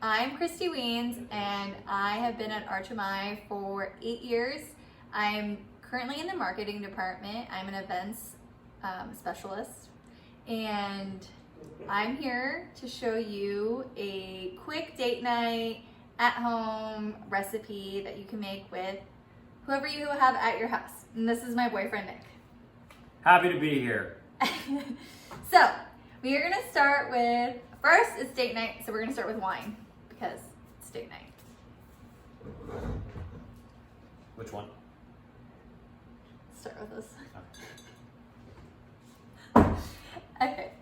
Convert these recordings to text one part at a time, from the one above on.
I'm Christy Weens and I have been at Archimai for 8 years. I'm currently in the marketing department. I'm an events specialist and I'm here to show you a quick date night at home recipe that you can make with whoever you have at your house. And this is my boyfriend, Nick. Happy to be here. So we are gonna start with, first it's date night, so we're gonna start with wine because it's date night. Which one? Start with this. Okay,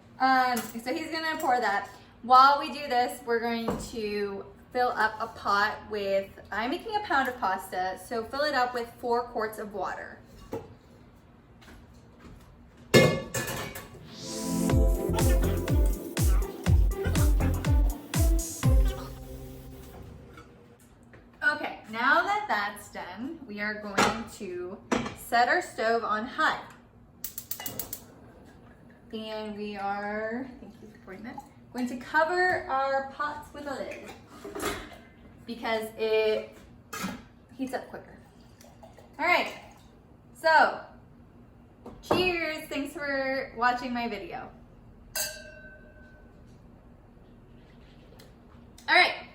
so he's gonna pour that. While we do this, we're going to fill up a pot with, I'm making a pound of pasta, so fill it up with 4 quarts of water. Okay, now that that's done, we are going to set our stove on high. And we are, thank you for pouring that, going to cover our pots with a lid because it heats up quicker. All right, so cheers, thanks for watching my video. All right,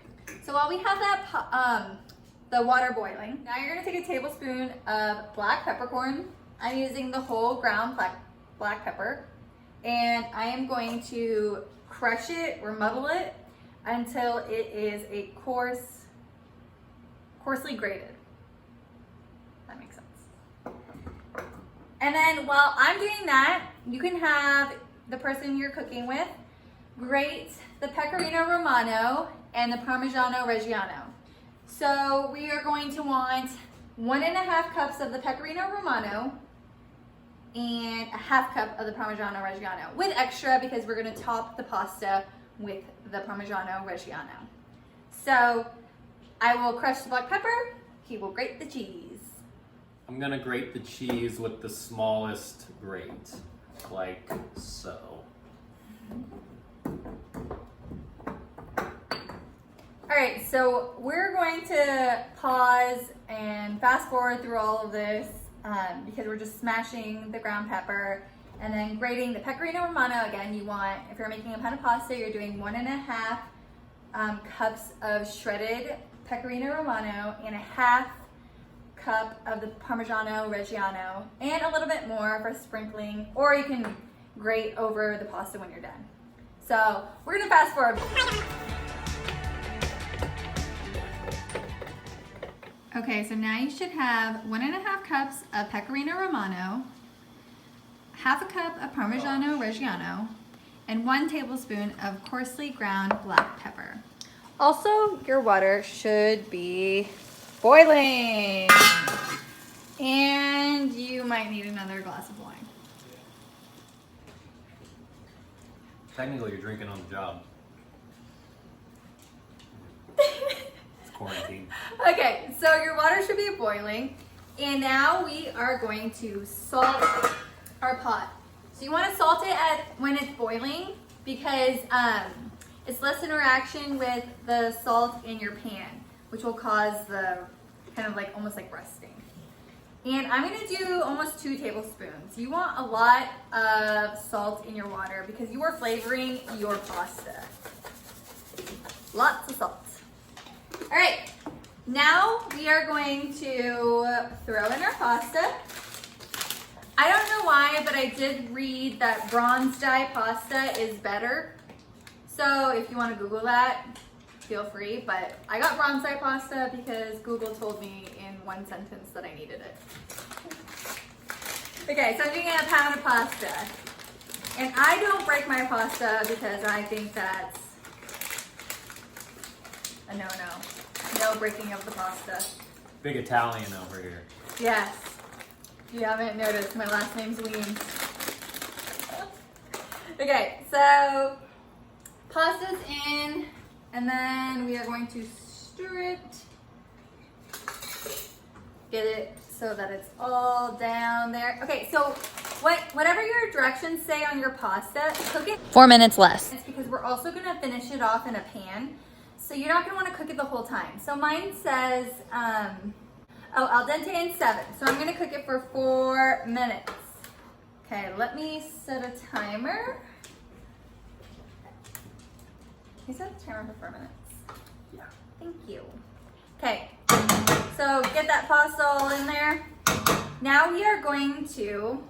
so while we have that the water boiling, now you're gonna take a tablespoon of black peppercorn. I'm using the whole ground black pepper, and I am going to crush it or muddle it until it is a coarsely grated. That makes sense. And then while I'm doing that, you can have the person you're cooking with grate the Pecorino Romano and the Parmigiano Reggiano. So we are going to want 1.5 cups of the Pecorino Romano and a 1/2 cup of the Parmigiano Reggiano with extra because we're going to top the pasta with the Parmigiano Reggiano. So I will crush the black pepper, he will grate the cheese. I'm gonna grate the cheese with the smallest grate, like so. All right, so we're going to pause and fast forward through all of this because we're just smashing the ground pepper and then grating the Pecorino Romano. Again, you want, if you're making a pound of pasta, you're doing 1.5 cups of shredded Pecorino Romano and a 1/2 cup of the Parmigiano Reggiano and a little bit more for sprinkling, or you can grate over the pasta when you're done. So we're gonna fast forward. Okay, so now you should have 1.5 cups of Pecorino Romano, 1/2 cup of Parmigiano Reggiano, and 1 tablespoon of coarsely ground black pepper. Also, your water should be boiling, and you might need another glass of wine. Technically, you're drinking on the job. Quarantine. Okay, so your water should be boiling, and now we are going to salt our pot. So you want to salt it when it's boiling because it's less interaction with the salt in your pan, which will cause the kind of like almost like rusting. And I'm going to do almost 2 tablespoons. You want a lot of salt in your water because you are flavoring your pasta. Lots of salt. All right, now we are going to throw in our pasta. I don't know why, but I did read that bronze dye pasta is better. So if you want to Google that, feel free. But I got bronze dye pasta because Google told me in 1 sentence that I needed it. Okay, so I'm doing a pound of pasta. And I don't break my pasta because I think that's a no-no. No breaking of the pasta. Big Italian over here. Yes. If you haven't noticed, my last name's Weens. Okay, so pasta's in, and then we are going to stir it. Get it so that it's all down there. Okay, so whatever your directions say on your pasta, cook it 4 minutes less. It's because we're also gonna finish it off in a pan, so you're not gonna wanna cook it the whole time. So mine says, al dente in 7. So I'm gonna cook it for 4 minutes. Okay, let me set a timer. You set a timer for 4 minutes. Yeah. Thank you. Okay, so get that pasta all in there. Now we are going to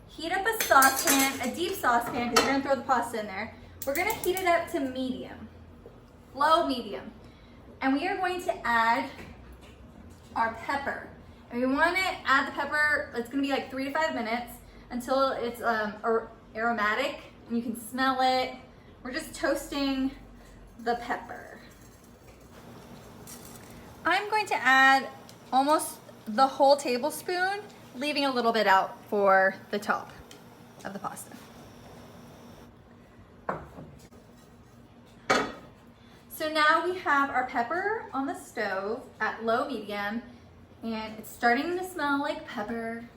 heat up a saucepan, a deep saucepan, because we're gonna throw the pasta in there. We're gonna heat it up to medium, low medium. And we are going to add our pepper. And we wanna add the pepper, it's gonna be like 3 to 5 minutes until it's aromatic and you can smell it. We're just toasting the pepper. I'm going to add almost the whole tablespoon, leaving a little bit out for the top of the pasta. So now we have our pepper on the stove at low medium, and it's starting to smell like pepper.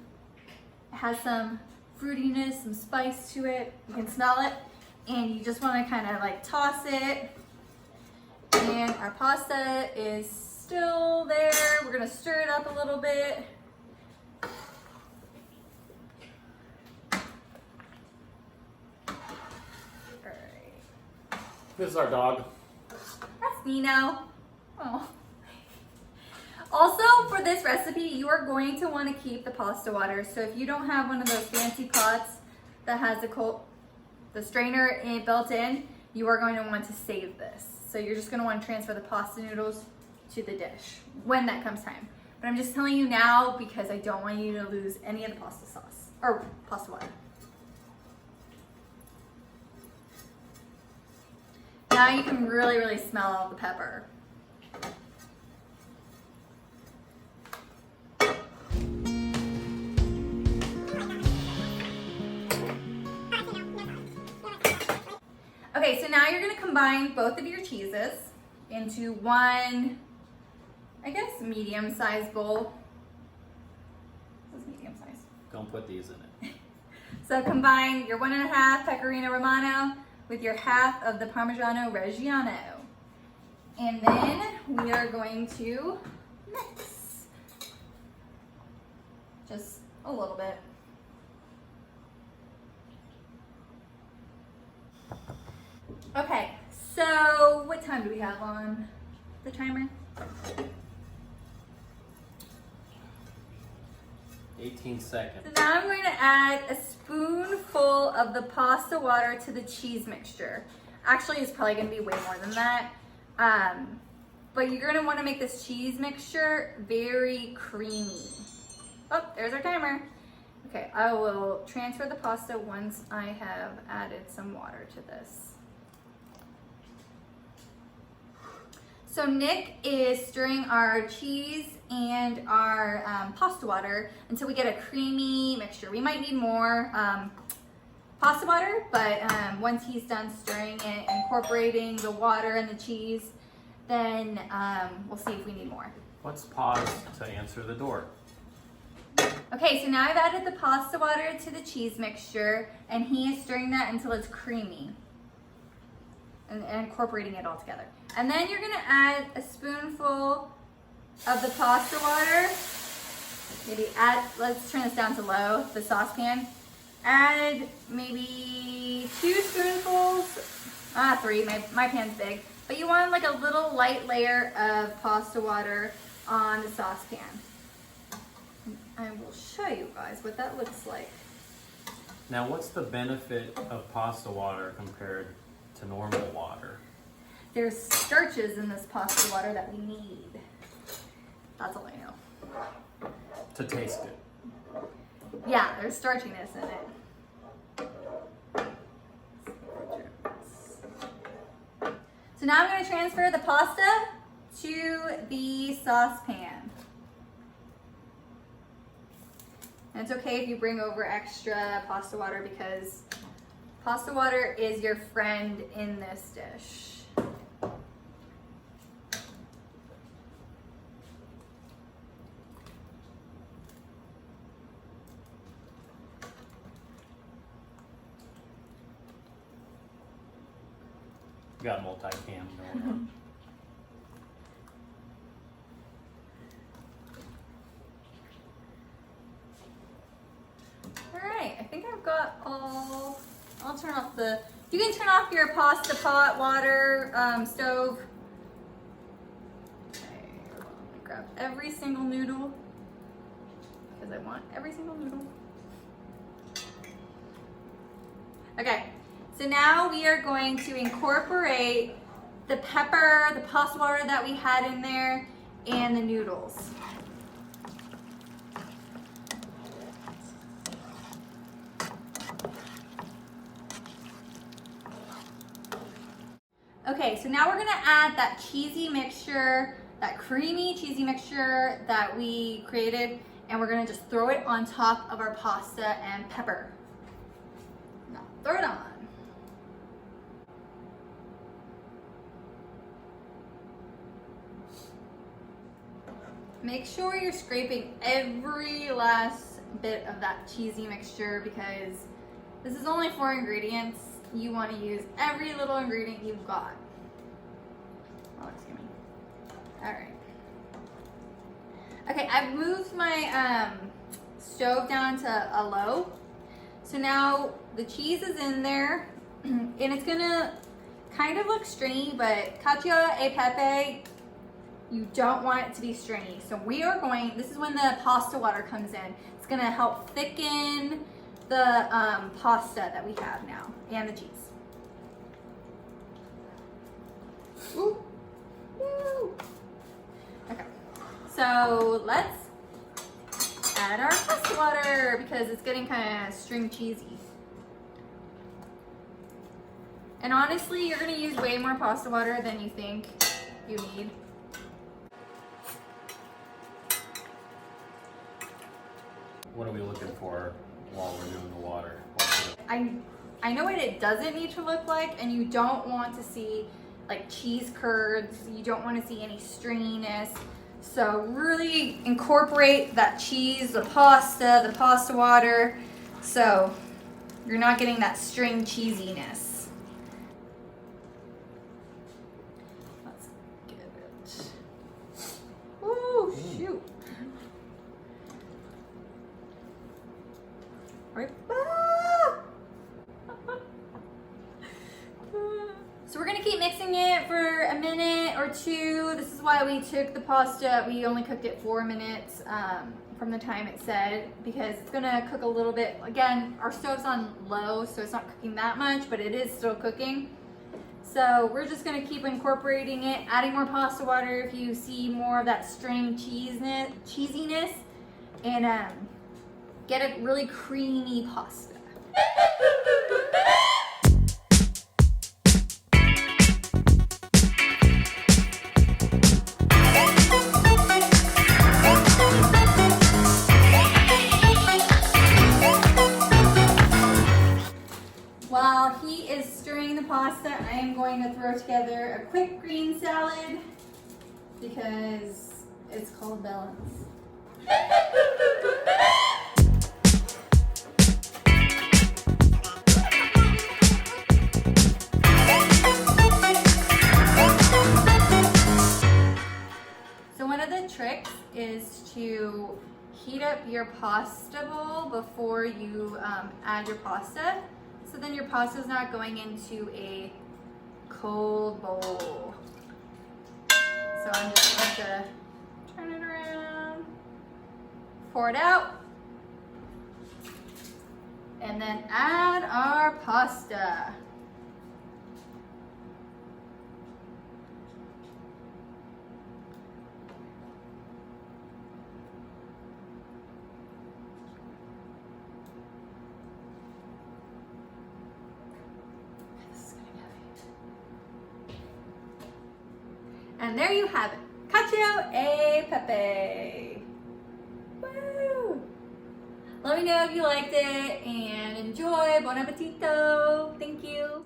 It has some fruitiness, some spice to it. You can smell it, and you just want to kind of like toss it. And our pasta is still there. We're gonna stir it up a little bit. All right. This is our dog. That's Nino. Oh. Also, for this recipe, you are going to want to keep the pasta water. So if you don't have one of those fancy pots that has the strainer built in, you are going to want to save this. So you're just going to want to transfer the pasta noodles to the dish when that comes time. But I'm just telling you now because I don't want you to lose any of the pasta sauce or pasta water. Now you can really, really smell all the pepper. Okay, so now you're gonna combine both of your cheeses into one, I guess, medium-sized bowl. This is medium-sized. Don't put these in it. So combine your 1.5 Pecorino Romano with your half of the Parmigiano Reggiano. And then we are going to mix. Just a little bit. Okay, so what time do we have on the timer? 18 seconds. So now I'm going to add a spoonful of the pasta water to the cheese mixture. Actually, it's probably going to be way more than that. But you're going to want to make this cheese mixture very creamy. Oh, there's our timer. Okay, I will transfer the pasta once I have added some water to this. So Nick is stirring our cheese and our pasta water until we get a creamy mixture. We might need more pasta water, but once he's done stirring it, incorporating the water and the cheese, then we'll see if we need more. Let's pause to answer the door. Okay, so now I've added the pasta water to the cheese mixture, and he is stirring that until it's creamy and incorporating it all together. And then you're gonna add a spoonful of the pasta water. Maybe let's turn this down to low, the saucepan. Add maybe 2 spoonfuls, 3, my pan's big. But you want like a little light layer of pasta water on the saucepan. I will show you guys what that looks like. Now, what's the benefit of pasta water compared to normal water? There's starches in this pasta water that we need. That's all I know. To taste it. Yeah, there's starchiness in it. So now I'm going to transfer the pasta to the saucepan. And it's okay if you bring over extra pasta water because pasta water is your friend in this dish. got multi-cam going on. Alright, I think I've got all. I'll turn off the. You can turn off your pasta pot, water, stove. Okay, I'm gonna grab every single noodle because I want every single noodle. Okay, so now we are going to incorporate the pepper, the pasta water that we had in there, and the noodles. Okay, so now we're gonna add that cheesy mixture, that creamy cheesy mixture that we created, and we're gonna just throw it on top of our pasta and pepper. Now, throw it on. Make sure you're scraping every last bit of that cheesy mixture because this is only 4 ingredients. You want to use every little ingredient you've got. Oh, excuse me. All right. Okay, I've moved my stove down to a low. So now the cheese is in there and it's gonna kind of look stringy, but Cacio e Pepe, you don't want it to be stringy. So we are going, this is when the pasta water comes in. It's gonna help thicken the pasta that we have now and the cheese. Ooh. Woo. Okay, so let's add our pasta water because it's getting kind of string cheesy. And honestly, you're gonna use way more pasta water than you think you need. What are we looking for while we're doing the water? I know what it doesn't need to look like, and you don't want to see like cheese curds. You don't want to see any stringiness. So really incorporate that cheese, the pasta water, so you're not getting that string cheesiness. Let's get it. Ooh, shoot. Right. So we're gonna keep mixing it for a minute or two. This is why we took the pasta, we only cooked it 4 minutes from the time it said, because it's gonna cook a little bit. Again, our stove's on low, so it's not cooking that much, but it is still cooking. So we're just gonna keep incorporating it, adding more pasta water if you see more of that string cheesiness, and get a really creamy pasta. While he is stirring the pasta, I am going to throw together a quick green salad because it's called balance. So one of the tricks is to heat up your pasta bowl before you add your pasta. So then your pasta is not going into a cold bowl. So I'm just going to turn it around, pour it out, and then add our pasta. And there you have it, Cacio e Pepe. Woo! Let me know if you liked it and enjoy. Buon appetito. Thank you.